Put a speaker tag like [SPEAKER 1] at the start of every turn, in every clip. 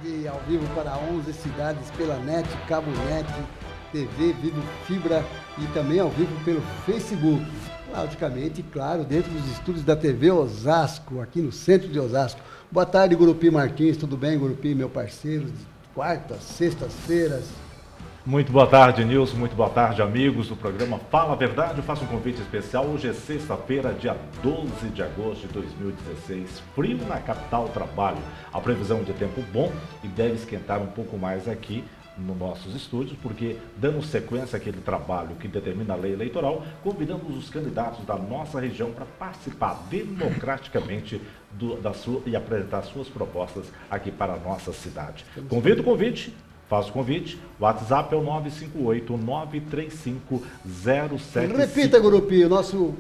[SPEAKER 1] tarde, ao vivo para 11 cidades pela NET, Cabo NET, TV, Vivo Fibra e também ao vivo pelo Facebook. Logicamente, claro, dentro dos estúdios da TV Osasco, aqui no centro de Osasco. Boa tarde, Gurupi Martins, tudo bem, Gurupi, meu parceiro, de quartas, sextas-feiras.
[SPEAKER 2] Muito boa tarde, Nilson, muito boa tarde, amigos do programa Fala a Verdade. Eu faço um convite especial. Hoje é sexta-feira, dia 12 de agosto de 2016. Frio na capital, trabalho. A previsão de tempo bom e deve esquentar um pouco mais aqui nos nossos estúdios, porque dando sequência àquele trabalho que determina a lei eleitoral, convidamos os candidatos da nossa região para participar democraticamente e apresentar suas propostas aqui para a nossa cidade. Convido o convite. Faço o convite, o WhatsApp é o 958-935-075.
[SPEAKER 1] Repita, Gurupi, o nosso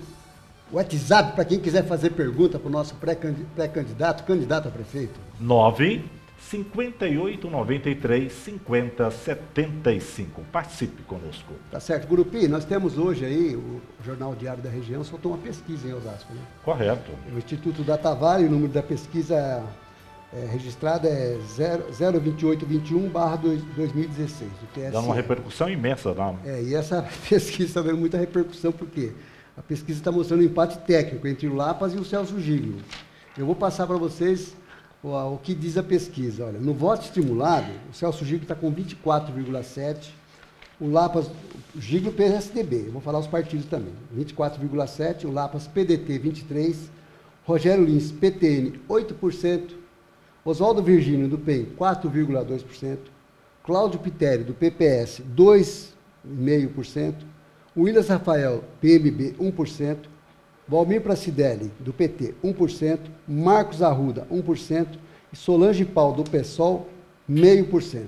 [SPEAKER 1] WhatsApp para quem quiser fazer pergunta para o nosso pré-candidato, candidato a prefeito.
[SPEAKER 2] 958-93-50-75. Participe conosco.
[SPEAKER 1] Tá certo, Gurupi, nós temos hoje aí, o Jornal Diário da Região soltou uma pesquisa em Osasco, né?
[SPEAKER 2] Correto.
[SPEAKER 1] O Instituto Dataval, o número da pesquisa registrada é 02821/2016, do TSE.
[SPEAKER 2] Dá uma repercussão imensa, não?
[SPEAKER 1] E essa pesquisa está dando muita repercussão, porque a pesquisa está mostrando um empate técnico entre o Lapas e o Celso Giglio. Eu vou passar para vocês o que diz a pesquisa. Olha, no voto estimulado, o Celso Giglio está com 24,7%, o Lapas, o Giglio PSDB, eu vou falar os partidos também, 24,7%, o Lapas PDT 23%, Rogério Lins PTN 8%, Oswaldo Virgínio, do PEN, 4,2%. Cláudio Pitério, do PPS, 2,5%. Willias Rafael, PMB, 1%. Valmir Pracidelli, do PT, 1%. Marcos Arruda, 1%. E Solange Paulo, do PSOL, 0,5%.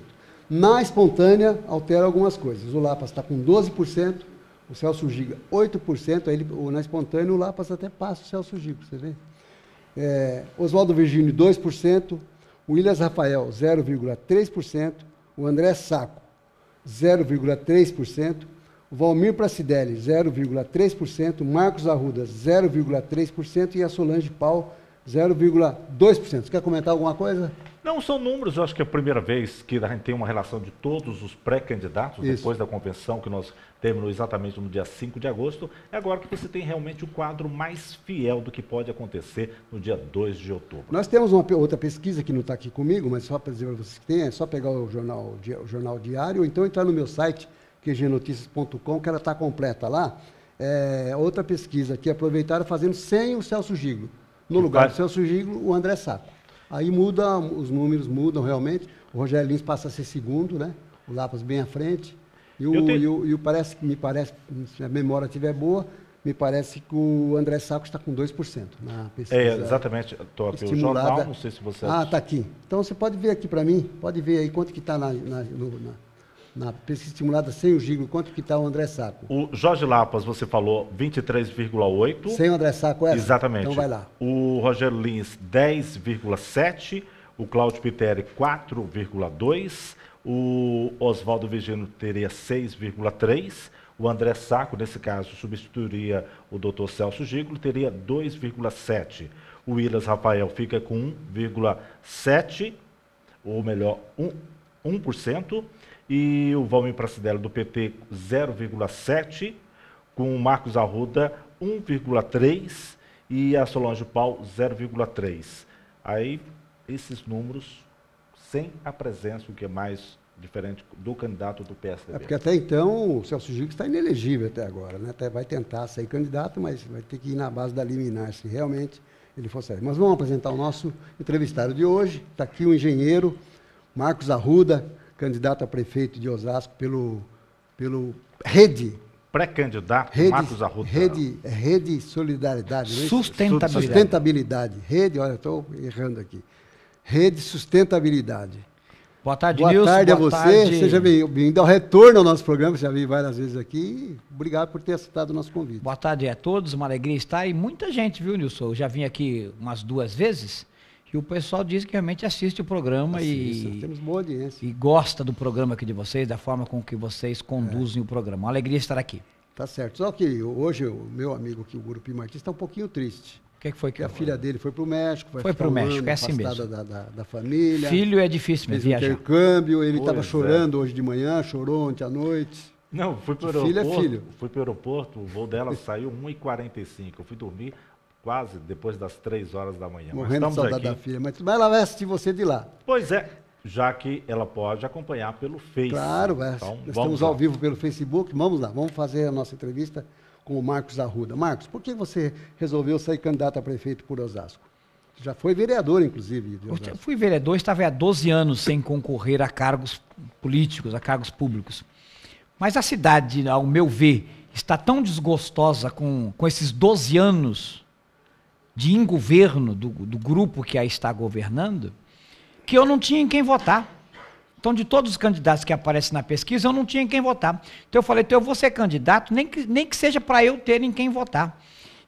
[SPEAKER 1] Na espontânea, altera algumas coisas. O Lapas está com 12%. O Celso Giglio, 8%. Aí na espontânea, o Lapas até passa o Celso Giglio, você vê? Oswaldo Virgínio, 2%, o Willias Rafael, 0,3%, o André Saco, 0,3%, o Valmir Pracidelli, 0,3%, o Marcos Arruda, 0,3% e a Solange Paulo, 0,2%. Você quer comentar alguma coisa?
[SPEAKER 2] Não, são números, eu acho que é a primeira vez que a gente tem uma relação de todos os pré-candidatos, depois da convenção, que nós terminou exatamente no dia 5 de agosto, é agora que você tem realmente o quadro mais fiel do que pode acontecer no dia 2 de outubro.
[SPEAKER 1] Nós temos uma outra pesquisa que não está aqui comigo, mas só para dizer para vocês que tem, é só pegar o jornal diário, ou então entrar no meu site, qgnoticias.com, que ela está completa lá. Outra pesquisa que aproveitaram fazendo sem o Celso Giglio. No lugar do Celso Giglio, o André Saco. Aí muda, os números mudam realmente. O Rogério Lins passa a ser segundo, né? O Lapas bem à frente. E me parece, se a memória estiver boa, me parece que o André Saco está com 2% na pesquisa.
[SPEAKER 2] Exatamente. Estou aqui o jornal, não sei se você...
[SPEAKER 1] está aqui. Então você pode ver aqui para mim, pode ver aí quanto que está na pesquisa estimulada sem o Giglio, quanto que está o André Saco.
[SPEAKER 2] O Jorge Lapas, você falou 23,8%.
[SPEAKER 1] Sem o André Saco,
[SPEAKER 2] Exatamente.
[SPEAKER 1] Então vai lá.
[SPEAKER 2] O Rogério Lins, 10,7%. O Cláudio Pitério, 4,2%. O Oswaldo Virgínio teria 6,3%. O André Saco, nesse caso, substituiria o Dr. Celso Giglio, teria 2,7%. O Willias Rafael fica com 1,7%, ou melhor, 1%. E o Valmir Pracidelli do PT 0,7%, com o Marcos Arruda 1,3% e a Solange Paulo 0,3%. Aí, esses números sem a presença, o que é mais diferente do candidato do PSDB.
[SPEAKER 1] Porque até então o Celso Giglio está inelegível até agora, né? Até vai tentar sair candidato, mas vai ter que ir na base da liminar, se realmente ele for sair. Mas vamos apresentar o nosso entrevistado de hoje. Está aqui o engenheiro Marcos Arruda, candidato a prefeito de Osasco pelo Rede.
[SPEAKER 2] Pré-candidato Marcos Arruda.
[SPEAKER 1] Rede Solidariedade. Né?
[SPEAKER 2] Sustentabilidade.
[SPEAKER 1] Rede, olha, estou errando aqui. Rede Sustentabilidade.
[SPEAKER 3] Boa tarde,
[SPEAKER 1] Nilson.
[SPEAKER 3] Boa
[SPEAKER 1] tarde a você.
[SPEAKER 3] Tarde.
[SPEAKER 1] Seja bem-vindo ao retorno ao nosso programa. Já vi várias vezes aqui. Obrigado por ter aceitado o nosso convite.
[SPEAKER 3] Boa tarde a todos. Uma alegria estar. E muita gente, viu, Nilson? Eu já vim aqui umas 2 vezes. E o pessoal diz que realmente assiste o programa
[SPEAKER 1] temos boa audiência.
[SPEAKER 3] E gosta do programa aqui de vocês, da forma com que vocês conduzem o programa. Uma alegria estar aqui.
[SPEAKER 1] Tá certo. Só que hoje o meu amigo aqui, o Gurupi Martins, está um pouquinho triste.
[SPEAKER 3] que foi que
[SPEAKER 1] a filha dele foi para o México.
[SPEAKER 3] Foi para o México, é assim mesmo.
[SPEAKER 1] Da família.
[SPEAKER 3] Filho é difícil mesmo,
[SPEAKER 1] viajar. Intercâmbio, ele estava
[SPEAKER 2] Pois
[SPEAKER 1] chorando hoje de manhã, chorou ontem à noite.
[SPEAKER 2] Não, fui para o
[SPEAKER 1] Filho
[SPEAKER 2] aeroporto.
[SPEAKER 1] é filho.
[SPEAKER 2] Fui para o aeroporto, o voo dela saiu 1h45. Eu fui dormir quase depois das 3 horas da manhã.
[SPEAKER 1] Morrendo de saudade da filha. Mas ela vai assistir você de lá.
[SPEAKER 2] Pois é, já que ela pode acompanhar pelo Facebook.
[SPEAKER 1] Claro,
[SPEAKER 2] então,
[SPEAKER 1] nós estamos ao vivo pelo Facebook. Vamos lá, vamos fazer a nossa entrevista com o Marcos Arruda. Marcos, por que você resolveu sair candidato a prefeito por Osasco? Já foi vereador, inclusive.
[SPEAKER 3] Eu fui vereador, estava há 12 anos sem concorrer a cargos políticos, a cargos públicos. Mas a cidade, ao meu ver, está tão desgostosa com esses 12 anos de ingoverno do grupo que a está governando, que eu não tinha em quem votar. Então, de todos os candidatos que aparecem na pesquisa, eu não tinha em quem votar. Então, eu falei, então, eu vou ser candidato, nem que seja para eu ter em quem votar.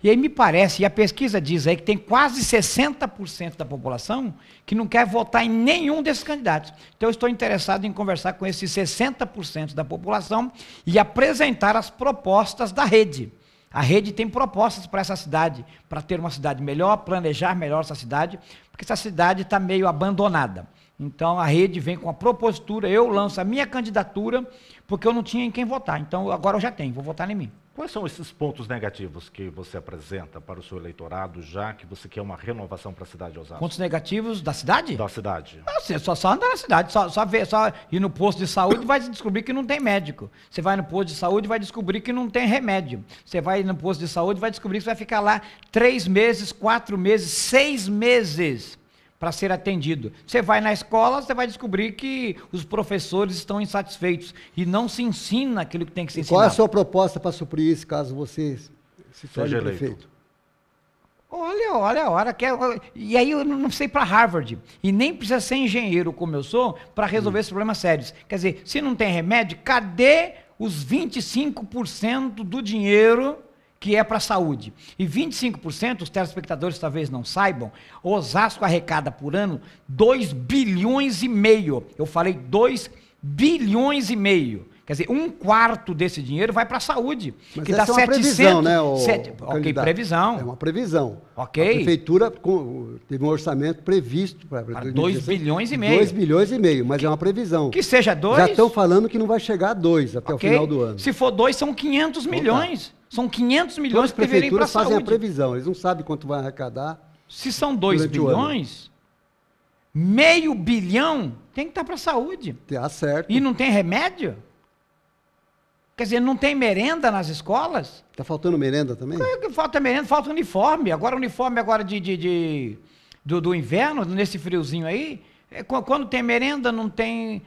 [SPEAKER 3] E aí me parece, e a pesquisa diz aí que tem quase 60% da população que não quer votar em nenhum desses candidatos. Então, eu estou interessado em conversar com esses 60% da população e apresentar as propostas da rede. A rede tem propostas para essa cidade, para ter uma cidade melhor, planejar melhor essa cidade, porque essa cidade está meio abandonada. Então, a rede vem com a propositura, eu lanço a minha candidatura, porque eu não tinha em quem votar. Então, agora eu já tenho, vou votar em mim.
[SPEAKER 2] Quais são esses pontos negativos que você apresenta para o seu eleitorado, já que você quer uma renovação para a cidade de Osasco?
[SPEAKER 3] Pontos negativos da cidade?
[SPEAKER 2] Da cidade.
[SPEAKER 3] Você só anda na cidade, só ir no posto de saúde e vai descobrir que não tem médico. Você vai no posto de saúde e vai descobrir que não tem remédio. Você vai no posto de saúde e vai descobrir que você vai ficar lá 3 meses, 4 meses, 6 meses para ser atendido. Você vai na escola, você vai descobrir que os professores estão insatisfeitos e não se ensina aquilo que tem que se ensinar.
[SPEAKER 1] Qual é a sua proposta para suprir isso, caso você se torne prefeito?
[SPEAKER 3] Olha a hora. E aí eu não sei para Harvard. E nem precisa ser engenheiro como eu sou para resolver esses problemas sérios. Quer dizer, se não tem remédio, cadê os 25% do dinheiro que é para a saúde? E 25%, os telespectadores talvez não saibam, Osasco arrecada por ano 2,5 bilhões. Eu falei 2,5 bilhões. Quer dizer, 1/4 desse dinheiro vai para a saúde.
[SPEAKER 1] Mas
[SPEAKER 3] que
[SPEAKER 1] essa
[SPEAKER 3] dá
[SPEAKER 1] é uma
[SPEAKER 3] 700,
[SPEAKER 1] previsão, né?
[SPEAKER 3] Ok, previsão.
[SPEAKER 1] É uma previsão.
[SPEAKER 3] Ok.
[SPEAKER 1] A prefeitura teve um orçamento previsto para
[SPEAKER 3] 2,5 bilhões.
[SPEAKER 1] 2,5 bilhões, mas é uma previsão.
[SPEAKER 3] Que seja 2.
[SPEAKER 1] Já estão falando que não vai chegar a 2 até o final do ano.
[SPEAKER 3] Se for 2, são 500 milhões. Tá. São 500 milhões que deveriam ir para a saúde.
[SPEAKER 1] Fazem a previsão, eles não sabem quanto vai arrecadar.
[SPEAKER 3] Se são 2 bilhões, meio bilhão tem que estar para a saúde.
[SPEAKER 1] Tá certo.
[SPEAKER 3] E não tem remédio? Quer dizer, não tem merenda nas escolas?
[SPEAKER 1] Está faltando merenda também?
[SPEAKER 3] Falta merenda, falta uniforme. Agora uniforme do inverno, nesse friozinho aí. Quando tem merenda, não tem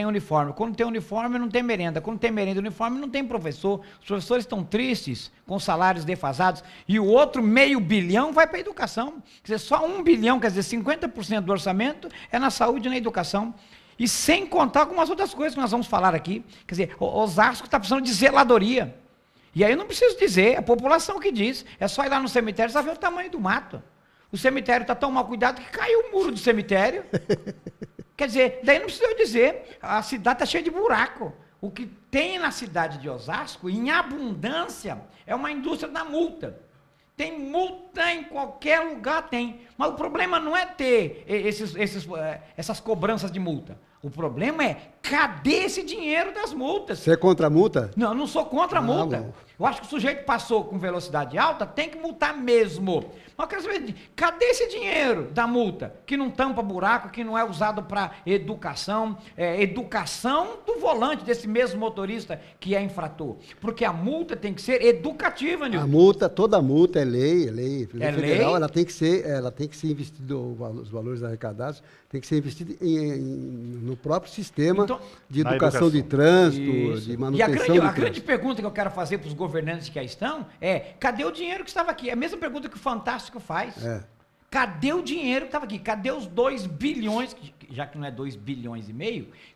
[SPEAKER 3] uniforme. Quando tem uniforme, não tem merenda. Quando tem merenda e uniforme, não tem professor. Os professores estão tristes, com salários defasados. E o outro meio bilhão vai para a educação. Quer dizer, só 1 bilhão, quer dizer, 50% do orçamento é na saúde e na educação. E sem contar algumas outras coisas que nós vamos falar aqui. Quer dizer, Osasco está precisando de zeladoria. E aí eu não preciso dizer, é a população que diz. É só ir lá no cemitério, só ver o tamanho do mato. O cemitério está tão mal cuidado que caiu o muro do cemitério. Quer dizer, daí não precisa eu dizer, a cidade está cheia de buraco. O que tem na cidade de Osasco, em abundância, é uma indústria da multa. Tem multa em qualquer lugar, tem. Mas o problema não é ter essas cobranças de multa. O problema é, cadê esse dinheiro das multas?
[SPEAKER 1] Você é contra a multa?
[SPEAKER 3] Não, eu não sou contra a multa.
[SPEAKER 1] Bom.
[SPEAKER 3] Eu acho que o sujeito passou com velocidade alta, tem que multar mesmo. Mas eu quero saber, cadê esse dinheiro da multa? Que não tampa buraco, que não é usado para educação, educação do volante, desse mesmo motorista que é infrator. Porque a multa tem que ser educativa, Nilton.
[SPEAKER 1] A multa, toda multa é lei.
[SPEAKER 3] É
[SPEAKER 1] federal,
[SPEAKER 3] lei?
[SPEAKER 1] Ela tem que ser investido, os valores arrecadados, tem que ser investido no próprio sistema de educação de trânsito,
[SPEAKER 3] Isso.
[SPEAKER 1] de manutenção
[SPEAKER 3] E
[SPEAKER 1] de
[SPEAKER 3] a grande pergunta que eu quero fazer para os governantes que aí estão é, cadê o dinheiro que estava aqui? É a mesma pergunta que o Fantástico faz. Cadê o dinheiro que estava aqui? Cadê os 2 bilhões, já que não é 2,5 bilhões,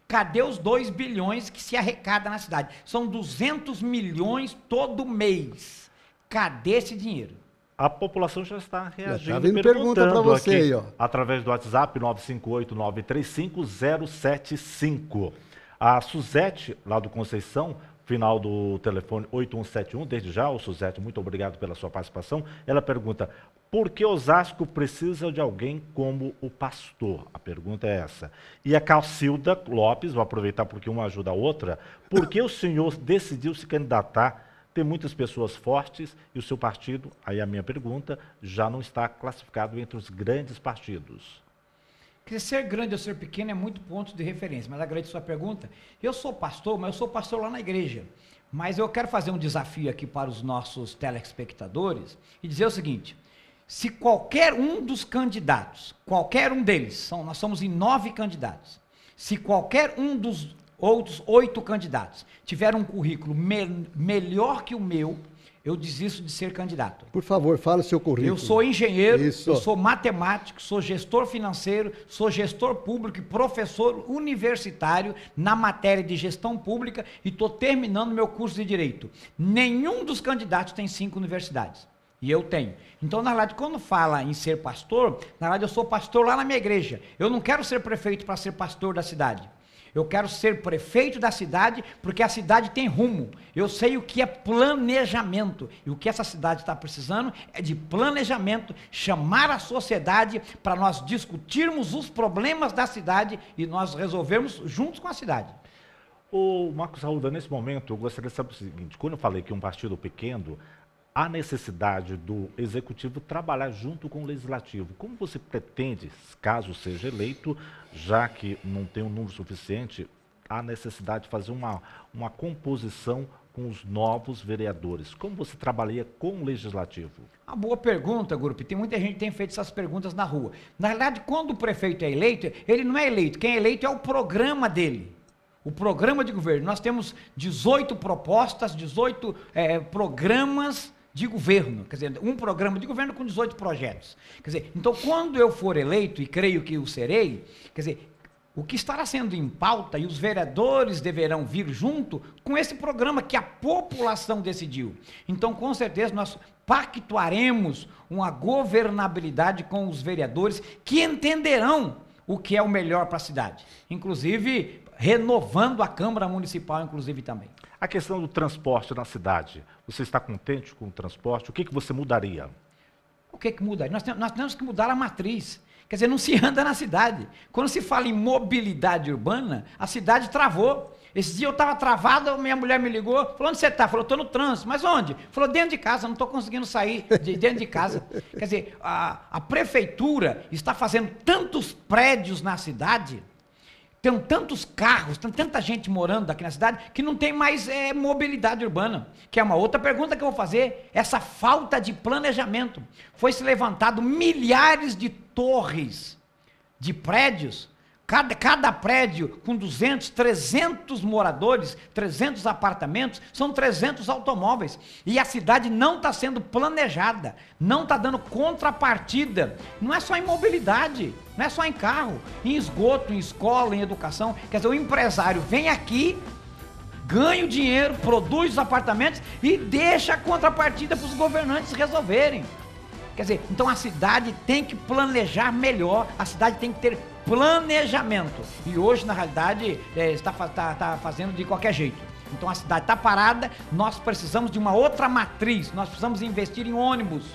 [SPEAKER 3] cadê os 2 bilhões que se arrecada na cidade? São 200 milhões todo mês. Cadê esse dinheiro?
[SPEAKER 2] A população já está reagindo,
[SPEAKER 1] tá vindo pergunta para você
[SPEAKER 2] aqui,
[SPEAKER 1] aí, ó.
[SPEAKER 2] Através do WhatsApp 958-935-075. A Suzete, lá do Conceição, final do telefone 8171, desde já, o Suzete, muito obrigado pela sua participação. Ela pergunta, por que Osasco precisa de alguém como o pastor? A pergunta é essa. E a Calcilda Lopes, vou aproveitar porque uma ajuda a outra, por que o senhor decidiu se candidatar? Tem muitas pessoas fortes e o seu partido, aí a minha pergunta, já não está classificado entre os grandes partidos.
[SPEAKER 3] Porque ser grande ou ser pequeno é muito ponto de referência, mas agradeço a sua pergunta. Eu sou pastor, mas eu sou pastor lá na igreja. Mas eu quero fazer um desafio aqui para os nossos telespectadores e dizer o seguinte, se qualquer um dos candidatos, qualquer um deles, nós somos em 9 candidatos, se qualquer um dos outros 8 candidatos tiver um currículo melhor que o meu, eu desisto de ser candidato.
[SPEAKER 1] Por favor, fala o seu currículo.
[SPEAKER 3] Eu sou engenheiro,
[SPEAKER 1] Isso.
[SPEAKER 3] eu sou matemático, sou gestor financeiro, sou gestor público e professor universitário na matéria de gestão pública e estou terminando meu curso de Direito. Nenhum dos candidatos tem 5 universidades. E eu tenho. Então, na verdade, quando fala em ser pastor, na verdade eu sou pastor lá na minha igreja. Eu não quero ser prefeito para ser pastor da cidade. Eu quero ser prefeito da cidade porque a cidade tem rumo. Eu sei o que é planejamento. E o que essa cidade está precisando é de planejamento, chamar a sociedade para nós discutirmos os problemas da cidade e nós resolvermos juntos com a cidade.
[SPEAKER 2] Ô Marcos Arruda, nesse momento eu gostaria de saber o seguinte, quando eu falei que um partido pequeno, há necessidade do executivo trabalhar junto com o legislativo. Como você pretende, caso seja eleito, já que não tem um número suficiente, há necessidade de fazer uma composição com os novos vereadores? Como você trabalharia com o legislativo?
[SPEAKER 3] Uma boa pergunta, Grupo. Tem muita gente que tem feito essas perguntas na rua. Na verdade, quando o prefeito é eleito, ele não é eleito. Quem é eleito é o programa dele. O programa de governo. Nós temos 18 propostas, 18 programas de governo, quer dizer, um programa de governo com 18 projetos. Quer dizer, então quando eu for eleito, e creio que o serei, quer dizer, o que estará sendo em pauta e os vereadores deverão vir junto com esse programa que a população decidiu. Então, com certeza, nós pactuaremos uma governabilidade com os vereadores que entenderão o que é o melhor para a cidade. Inclusive, renovando a Câmara Municipal, inclusive, também.
[SPEAKER 2] A questão do transporte na cidade, você está contente com o transporte? O que você mudaria?
[SPEAKER 3] O que mudaria? Nós temos que mudar a matriz. Quer dizer, não se anda na cidade. Quando se fala em mobilidade urbana, a cidade travou. Esse dia eu estava travado, minha mulher me ligou, falou, onde você está? Falou, estou no trânsito. Mas onde? Falou, dentro de casa, não estou conseguindo sair de dentro de casa. Quer dizer, a prefeitura está fazendo tantos prédios na cidade, tem tantos carros, tem tanta gente morando aqui na cidade, que não tem mais mobilidade urbana. Que é uma outra pergunta que eu vou fazer. Essa falta de planejamento. Foi-se levantado milhares de torres, de prédios, cada prédio com 200, 300 moradores, 300 apartamentos, são 300 automóveis. E a cidade não está sendo planejada, não está dando contrapartida. Não é só em mobilidade, não é só em carro, em esgoto, em escola, em educação. Quer dizer, o empresário vem aqui, ganha o dinheiro, produz os apartamentos e deixa a contrapartida para os governantes resolverem. Quer dizer, então a cidade tem que planejar melhor, a cidade tem que ter planejamento. E hoje, na realidade, está fazendo de qualquer jeito. Então a cidade está parada, nós precisamos de uma outra matriz, nós precisamos investir em ônibus,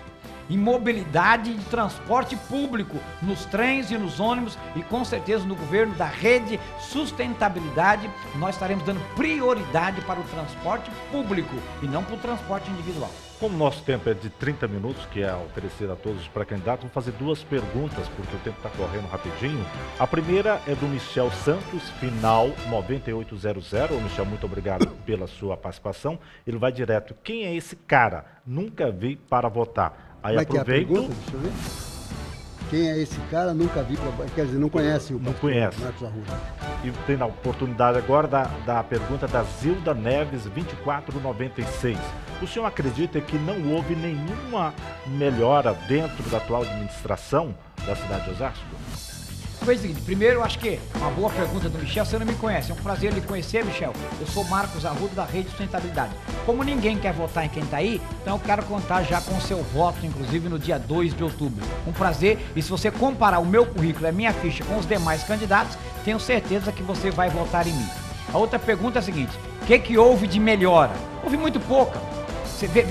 [SPEAKER 3] em mobilidade de transporte público, nos trens e nos ônibus, e com certeza no governo da rede sustentabilidade, nós estaremos dando prioridade para o transporte público e não para o transporte individual.
[SPEAKER 2] Como o nosso tempo é de 30 minutos, que é oferecido a todos os pré-candidatos, vou fazer 2 perguntas, porque o tempo está correndo rapidinho. A primeira é do Michel Santos, final 9800. Ô, Michel, muito obrigado pela sua participação. Ele vai direto. Quem é esse cara? Nunca vi para votar. Aí aproveito.
[SPEAKER 1] Deixa eu ver. Quem é esse cara? Nunca vi. Quer dizer, não conhece o
[SPEAKER 2] Não conhece.
[SPEAKER 1] Marcos Arruda.
[SPEAKER 2] E tem a oportunidade agora da pergunta da Zilda Neves, 2496. O senhor acredita que não houve nenhuma melhora dentro da atual administração da cidade de Osasco?
[SPEAKER 3] Foi o seguinte, primeiro eu acho que uma boa pergunta do Michel, você não me conhece, é um prazer lhe conhecer, Michel. Eu sou Marcos Arruda da Rede Sustentabilidade. Como ninguém quer votar em quem está aí, então eu quero contar já com o seu voto, inclusive no dia 2 de outubro. Um prazer, e se você comparar o meu currículo, a minha ficha com os demais candidatos, tenho certeza que você vai votar em mim. A outra pergunta é a seguinte: o que houve de melhora? Houve muito pouca.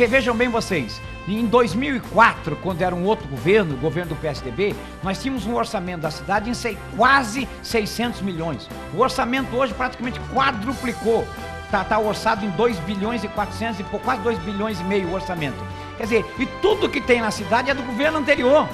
[SPEAKER 3] Vejam bem vocês, em 2004, quando era um outro governo, o governo do PSDB, nós tínhamos um orçamento da cidade em quase 600 milhões. O orçamento hoje praticamente quadruplicou. Está orçado em 2 bilhões e 400 e pouco, quase 2 bilhões e meio o orçamento. Quer dizer, e tudo que tem na cidade é do governo anterior.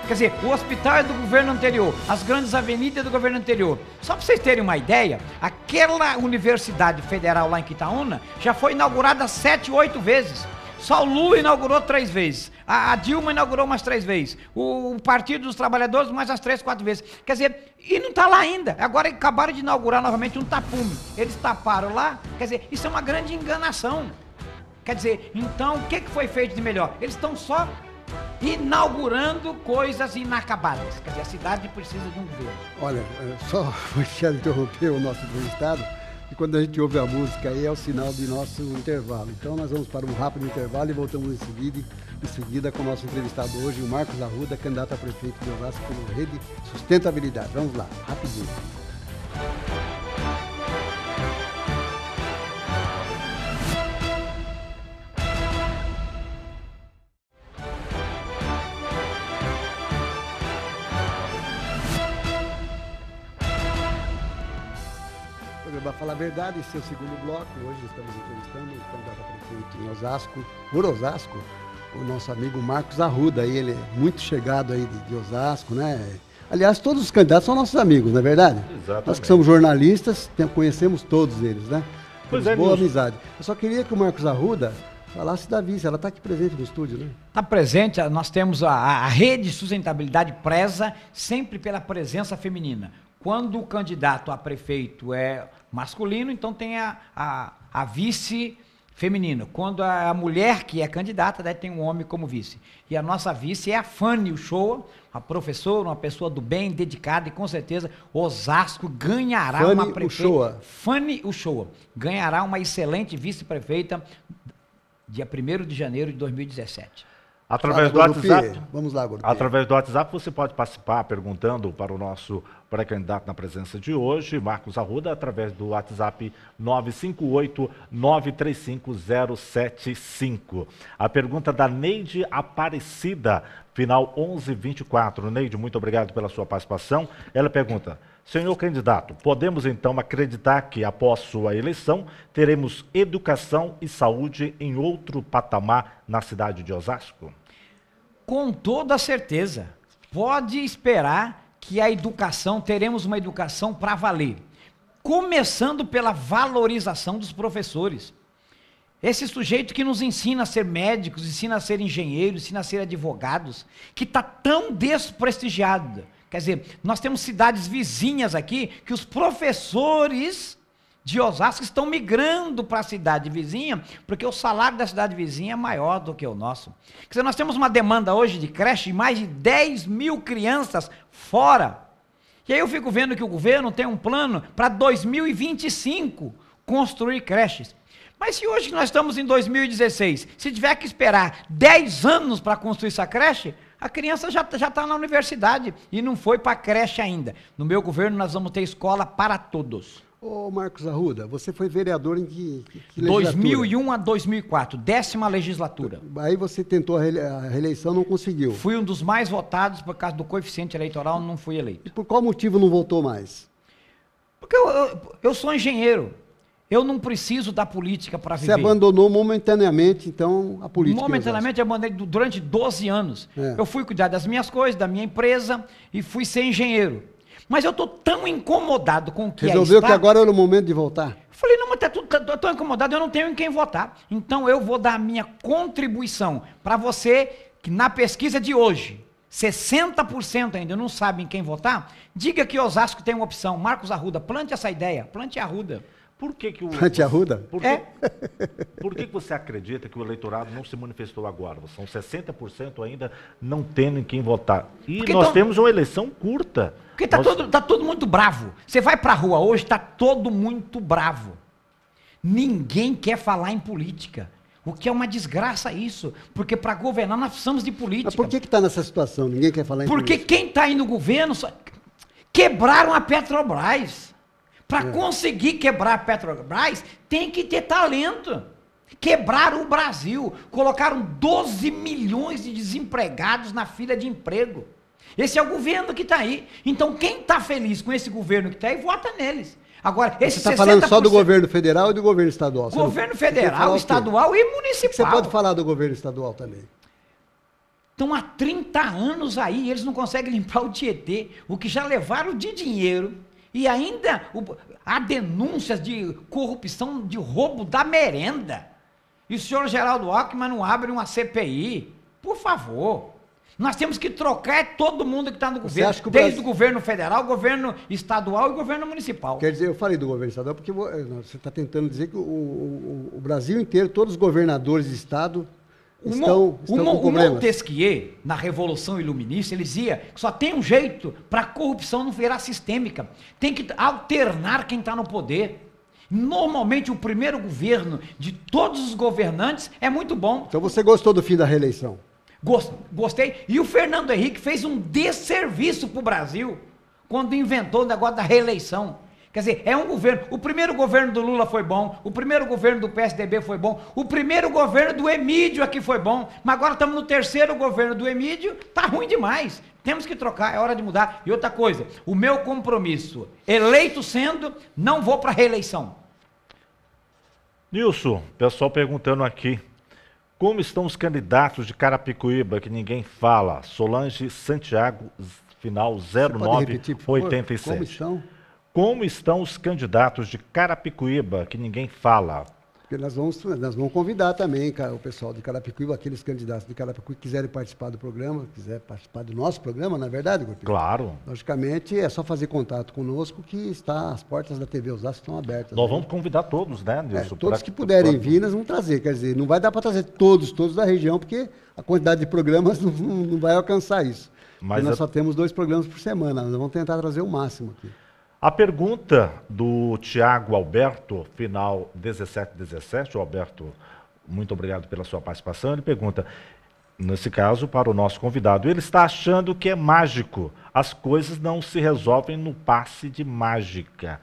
[SPEAKER 3] Quer dizer, o hospital é do governo anterior, as grandes avenidas é do governo anterior. Só para vocês terem uma ideia, aquela universidade federal lá em Quitaúna já foi inaugurada 7, 8 vezes. Só o Lula inaugurou 3 vezes, a Dilma inaugurou mais 3 vezes, o Partido dos Trabalhadores mais as 3, 4 vezes. Quer dizer, e não está lá ainda. Agora acabaram de inaugurar novamente um tapume. Eles taparam lá, quer dizer, isso é uma grande enganação. Quer dizer, então, o que foi feito de melhor? Eles estão só inaugurando coisas inacabadas. Quer dizer, a cidade precisa de um governo.
[SPEAKER 1] Olha, só quero interromper o nosso entrevistado, e quando a gente ouve a música aí é o sinal de nosso intervalo. Então nós vamos para um rápido intervalo e voltamos em seguida com o nosso entrevistado hoje, o Marcos Arruda, candidato a prefeito de Osasco pelo Rede Sustentabilidade. Vamos lá, rapidinho. Para falar a verdade, esse é o segundo bloco. Hoje estamos entrevistando o candidato a prefeito em Osasco, por Osasco, o nosso amigo Marcos Arruda. Ele é muito chegado aí de Osasco, né? Aliás, todos os candidatos são nossos amigos, não é verdade?
[SPEAKER 2] Exatamente.
[SPEAKER 1] Nós que somos jornalistas, conhecemos todos eles, né?
[SPEAKER 2] Pois é,
[SPEAKER 1] boa amizade. Eu só queria que o Marcos Arruda falasse da vice. Ela está aqui presente no estúdio, né?
[SPEAKER 3] Está presente, nós temos a Rede Sustentabilidade preza sempre pela presença feminina. Quando o candidato a prefeito é masculino, então tem a vice feminina. Quando a mulher que é candidata, daí tem um homem como vice. E a nossa vice é a Fanny Uchoa, uma professora, uma pessoa do bem, dedicada, e com certeza Osasco ganhará
[SPEAKER 1] Fanny
[SPEAKER 3] uma prefeita.
[SPEAKER 1] Uchoa.
[SPEAKER 3] Fanny Uchoa ganhará uma excelente vice-prefeita dia 1º de janeiro de 2017.
[SPEAKER 2] Através do WhatsApp,
[SPEAKER 1] vamos lá, Gordo.
[SPEAKER 2] Através do WhatsApp você pode participar perguntando para o nosso pré-candidato na presença de hoje, Marcos Arruda, através do WhatsApp 958-935-075. A pergunta da Neide Aparecida, final 1124. Neide, muito obrigado pela sua participação. Ela pergunta: senhor candidato, podemos então acreditar que após sua eleição teremos educação e saúde em outro patamar na cidade de Osasco?
[SPEAKER 3] Com toda certeza. Pode esperar que a educação, teremos uma educação para valer. Começando pela valorização dos professores. Esse sujeito que nos ensina a ser médicos, ensina a ser engenheiros, ensina a ser advogados, que está tão desprestigiado. Quer dizer, nós temos cidades vizinhas aqui que os professores de Osasco estão migrando para a cidade vizinha, porque o salário da cidade vizinha é maior do que o nosso. Quer dizer, nós temos uma demanda hoje de creche de mais de 10 mil crianças fora. E aí eu fico vendo que o governo tem um plano para 2025 construir creches. Mas se hoje nós estamos em 2016, se tiver que esperar 10 anos para construir essa creche, a criança já está na universidade e não foi para a creche ainda. No meu governo nós vamos ter escola para todos.
[SPEAKER 1] Ô Marcos Arruda, você foi vereador em que
[SPEAKER 3] legislatura? 2001 a 2004, 10ª legislatura.
[SPEAKER 1] Aí você tentou a reeleição, não conseguiu.
[SPEAKER 3] Fui um dos mais votados por causa do coeficiente eleitoral, não fui eleito.
[SPEAKER 1] E por qual motivo não votou mais?
[SPEAKER 3] Porque eu sou engenheiro. Eu não preciso da política para viver.
[SPEAKER 1] Você abandonou momentaneamente, então, a política?
[SPEAKER 3] Momentaneamente, eu abandonei durante 12 anos. Eu fui cuidar das minhas coisas, da minha empresa, e fui ser engenheiro. Mas eu estou tão incomodado com o que
[SPEAKER 1] resolveu que agora era o momento de voltar?
[SPEAKER 3] Eu falei, não, mas estou tão incomodado, eu não tenho em quem votar. Então eu vou dar a minha contribuição para você, que na pesquisa de hoje, 60% ainda não sabe em quem votar, diga que Osasco tem uma opção. Marcos Arruda, plante essa ideia, plante Arruda.
[SPEAKER 2] Por que que o...
[SPEAKER 1] Plante Arruda?
[SPEAKER 2] Por que você acredita que o eleitorado não se manifestou agora? São 60% ainda não tendo em quem votar. E porque nós temos uma eleição curta.
[SPEAKER 3] Porque está todo muito bravo. Você vai para a rua hoje, está todo muito bravo. Ninguém quer falar em política. O que é uma desgraça isso. Porque para governar nós precisamos de política.
[SPEAKER 1] Mas por que está nessa situação? Ninguém quer falar em política.
[SPEAKER 3] Porque quem está aí no governo... Quebraram a Petrobras. Para conseguir quebrar a Petrobras, tem que ter talento. Quebraram o Brasil, colocaram 12 milhões de desempregados na fila de emprego. Esse é o governo que está aí. Então, quem está feliz com esse governo que está aí, vota neles. Agora, esse
[SPEAKER 1] Você está falando só do governo federal e do governo estadual?
[SPEAKER 3] Governo federal, estadual e municipal.
[SPEAKER 1] Você pode falar do governo estadual também.
[SPEAKER 3] Estão há 30 anos aí, eles não conseguem limpar o Tietê, o que já levaram de dinheiro. E ainda há denúncias de corrupção, de roubo da merenda. E o senhor Geraldo Alckmin não abre uma CPI. Por favor. Nós temos que trocar todo mundo que está no governo, desde o governo federal, governo estadual e governo municipal.
[SPEAKER 1] Quer dizer, eu falei do governo estadual porque você está tentando dizer que o Brasil inteiro, todos os governadores de estado estão com problemas.
[SPEAKER 3] O Montesquieu, na Revolução Iluminista, ele dizia que só tem um jeito para a corrupção não virar sistêmica. Tem que alternar quem está no poder. Normalmente o primeiro governo de todos os governantes é muito bom.
[SPEAKER 1] Então você gostou do fim da reeleição?
[SPEAKER 3] Gostei. E o Fernando Henrique fez um desserviço para o Brasil quando inventou o negócio da reeleição. Quer dizer, é um governo. O primeiro governo do Lula foi bom, o primeiro governo do PSDB foi bom, o primeiro governo do Emídio aqui foi bom, mas agora estamos no terceiro governo do Emídio, tá ruim demais. Temos que trocar, é hora de mudar. E outra coisa, o meu compromisso, eleito sendo, não vou para reeleição.
[SPEAKER 2] Nilson, pessoal perguntando aqui, como estão os candidatos de Carapicuíba, que ninguém fala? Solange Santiago, final 0987.
[SPEAKER 1] Como estão?
[SPEAKER 2] Como estão os candidatos de Carapicuíba, que ninguém fala?
[SPEAKER 1] Porque nós vamos convidar também o pessoal de Carapicuíba, aqueles candidatos de Carapicuíba que quiserem participar do programa, quiserem participar do nosso programa, não é verdade, Gurpil?
[SPEAKER 2] Claro.
[SPEAKER 1] Logicamente, é só fazer contato conosco que as portas da TV Osasco estão abertas.
[SPEAKER 2] Nós vamos convidar todos, né, Nilson?
[SPEAKER 1] Todos que puderem vir, nós vamos trazer. Quer dizer, não vai dar para trazer todos da região, porque a quantidade de programas não vai alcançar isso. Mas nós só temos 2 programas por semana, nós vamos tentar trazer o máximo aqui.
[SPEAKER 2] A pergunta do Tiago Alberto, final 1717, Alberto, muito obrigado pela sua participação. Ele pergunta, nesse caso, para o nosso convidado, ele está achando que é mágico, as coisas não se resolvem no passe de mágica.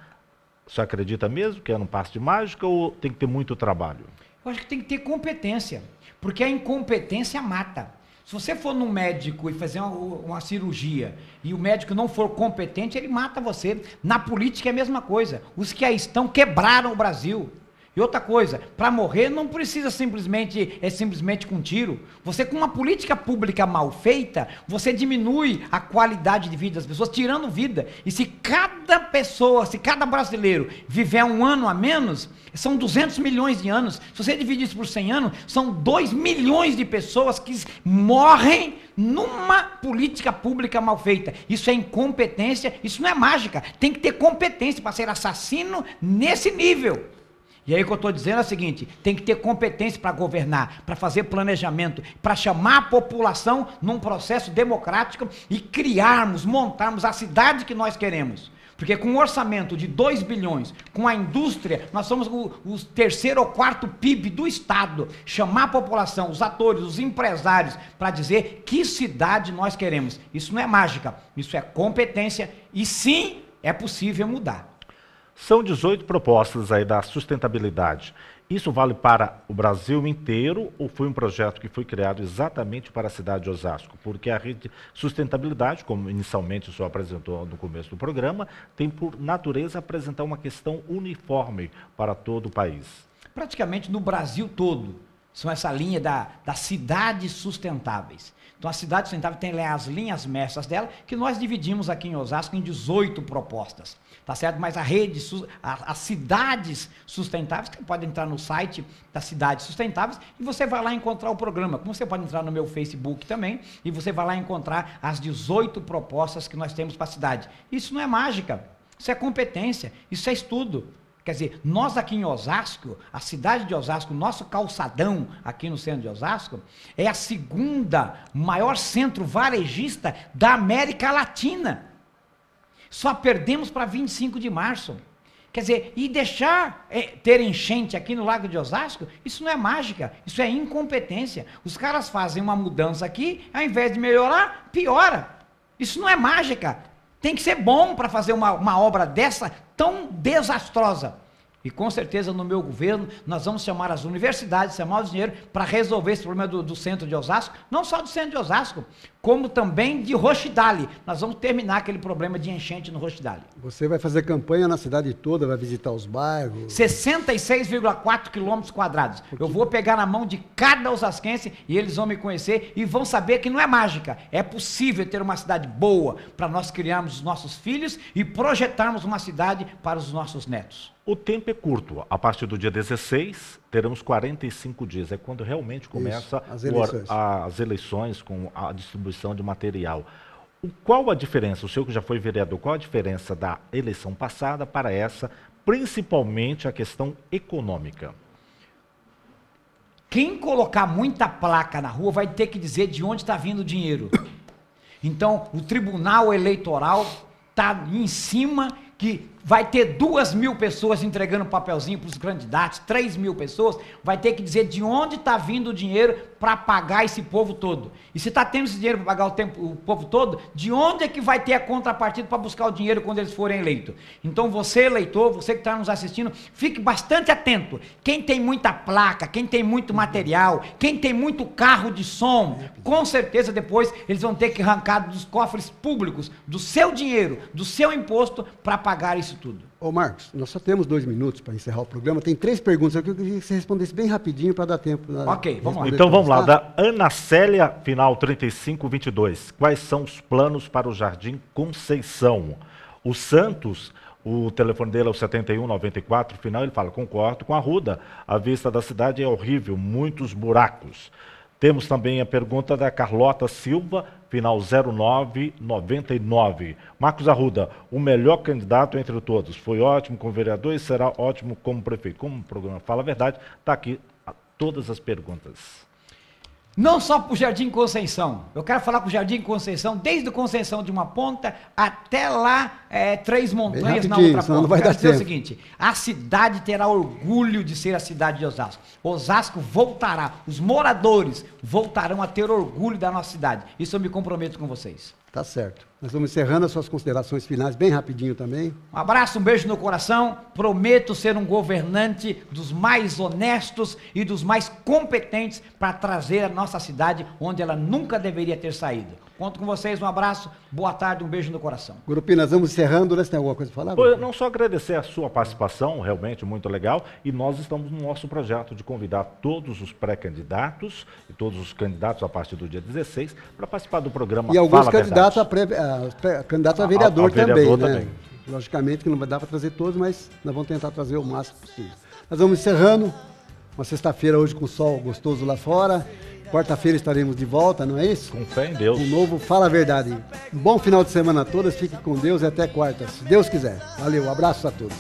[SPEAKER 2] Você acredita mesmo que é no passe de mágica ou tem que ter muito trabalho?
[SPEAKER 3] Eu acho que tem que ter competência, porque a incompetência mata. Se você for num médico e fazer uma cirurgia e o médico não for competente, ele mata você. Na política é a mesma coisa. Os que aí estão quebraram o Brasil. E outra coisa, para morrer não precisa simplesmente com tiro. Você, com uma política pública mal feita, você diminui a qualidade de vida das pessoas, tirando vida. E se cada pessoa, se cada brasileiro viver 1 ano a menos, são 200 milhões de anos. Se você dividir isso por 100 anos, são 2 milhões de pessoas que morrem numa política pública mal feita. Isso é incompetência, isso não é mágica. Tem que ter competência para ser assassino nesse nível. E aí o que eu estou dizendo é o seguinte, tem que ter competência para governar, para fazer planejamento, para chamar a população num processo democrático e montarmos a cidade que nós queremos. Porque com um orçamento de 2 bilhões, com a indústria, nós somos o 3º ou 4º PIB do Estado. Chamar a população, os atores, os empresários, para dizer que cidade nós queremos. Isso não é mágica, isso é competência e sim, é possível mudar.
[SPEAKER 2] São 18 propostas aí da sustentabilidade. Isso vale para o Brasil inteiro ou foi um projeto que foi criado exatamente para a cidade de Osasco? Porque a rede de sustentabilidade, como inicialmente o senhor apresentou no começo do programa, tem por natureza apresentar uma questão uniforme para todo o país.
[SPEAKER 3] Praticamente no Brasil todo, são essa linha das cidades sustentáveis. Então a cidade sustentável tem as linhas mestras dela, que nós dividimos aqui em Osasco em 18 propostas. Tá certo? Mas as cidades sustentáveis, você pode entrar no site das cidades sustentáveis e você vai lá encontrar o programa. Como você pode entrar no meu Facebook também e você vai lá encontrar as 18 propostas que nós temos para a cidade. Isso não é mágica, isso é competência, isso é estudo. Quer dizer, nós aqui em Osasco, a cidade de Osasco, nosso calçadão aqui no centro de Osasco, é a 2º maior centro varejista da América Latina. Só perdemos para 25 de março. Quer dizer, e deixar ter enchente aqui no Lago de Osasco, isso não é mágica, isso é incompetência. Os caras fazem uma mudança aqui, ao invés de melhorar, piora. Isso não é mágica. Tem que ser bom para fazer uma obra dessa tão desastrosa. E com certeza no meu governo nós vamos chamar as universidades, chamar o dinheiro para resolver esse problema do centro de Osasco, não só do centro de Osasco, como também de Rochdale. Nós vamos terminar aquele problema de enchente no Rochdale.
[SPEAKER 1] Você vai fazer campanha na cidade toda, vai visitar os bairros?
[SPEAKER 3] 66,4 quilômetros quadrados. Eu vou pegar na mão de cada osasquense e eles vão me conhecer e vão saber que não é mágica. É possível ter uma cidade boa para nós criarmos os nossos filhos e projetarmos uma cidade para os nossos netos.
[SPEAKER 2] O tempo é curto. A partir do dia 16, teremos 45 dias. É quando realmente começa as eleições com a distribuição de material. Qual a diferença, o senhor que já foi vereador, qual a diferença da eleição passada para essa, principalmente a questão econômica?
[SPEAKER 3] Quem colocar muita placa na rua vai ter que dizer de onde está vindo o dinheiro. Então, o Tribunal Eleitoral está em cima que vai ter 2.000 pessoas entregando papelzinho para os candidatos, 3.000 pessoas, vai ter que dizer de onde está vindo o dinheiro para pagar esse povo todo. E se está tendo esse dinheiro para pagar o povo todo, de onde é que vai ter a contrapartida para buscar o dinheiro quando eles forem eleitos? Então você, eleitor, você que está nos assistindo, fique bastante atento. Quem tem muita placa, quem tem muito material, quem tem muito carro de som, com certeza depois eles vão ter que arrancar dos cofres públicos, do seu dinheiro, do seu imposto, para pagar isso tudo.
[SPEAKER 1] Ô Marcos, nós só temos 2 minutos para encerrar o programa. Tem 3 perguntas aqui que eu queria que você respondesse bem rapidinho para dar tempo.
[SPEAKER 3] Ok, vamos lá.
[SPEAKER 2] Então vamos lá, da Ana Célia, final 3522. Quais são os planos para o Jardim Conceição? O Santos, o telefone dele é o 7194, final, ele fala, concordo com a Ruda, a vista da cidade é horrível, muitos buracos. Temos também a pergunta da Carlota Silva, final 0999. Marcos Arruda, o melhor candidato entre todos. Foi ótimo como vereador e será ótimo como prefeito. Como o programa Fala a Verdade, está aqui todas as perguntas.
[SPEAKER 3] Não só para o Jardim Conceição. Eu quero falar com o Jardim Conceição, desde o Conceição de uma ponta até lá, Três Montanhas na outra ponta.
[SPEAKER 1] Não vai dar tempo.
[SPEAKER 3] É o seguinte, a cidade terá orgulho de ser a cidade de Osasco. Osasco voltará, os moradores voltarão a ter orgulho da nossa cidade. Isso eu me comprometo com vocês.
[SPEAKER 1] Tá certo. Nós vamos encerrando as suas considerações finais, bem rapidinho também.
[SPEAKER 3] Um abraço, um beijo no coração. Prometo ser um governante dos mais honestos e dos mais competentes para trazer a nossa cidade onde ela nunca deveria ter saído. Conto com vocês, um abraço, boa tarde, um beijo no coração.
[SPEAKER 1] Gurupi, nós vamos encerrando, né? Você tem alguma coisa para falar?
[SPEAKER 2] Não só agradecer a sua participação, realmente muito legal, e nós estamos no nosso projeto de convidar todos os pré-candidatos e todos os candidatos a partir do dia 16 para participar do programa.
[SPEAKER 1] E alguns
[SPEAKER 2] Fala
[SPEAKER 1] candidatos a vereador também, né?
[SPEAKER 2] Também.
[SPEAKER 1] Logicamente que não vai dar para trazer todos, mas nós vamos tentar trazer o máximo possível. Nós vamos encerrando, uma sexta-feira hoje com o sol gostoso lá fora. Quarta-feira estaremos de volta, não é isso?
[SPEAKER 2] Com fé em Deus.
[SPEAKER 1] Um novo Fala a Verdade. Um bom final de semana a todas, fiquem com Deus e até quarta, se Deus quiser. Valeu, abraço a todos.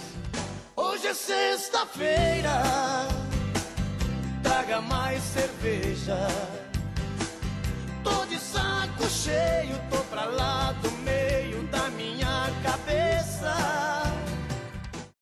[SPEAKER 4] Hoje é sexta-feira, traga mais cerveja.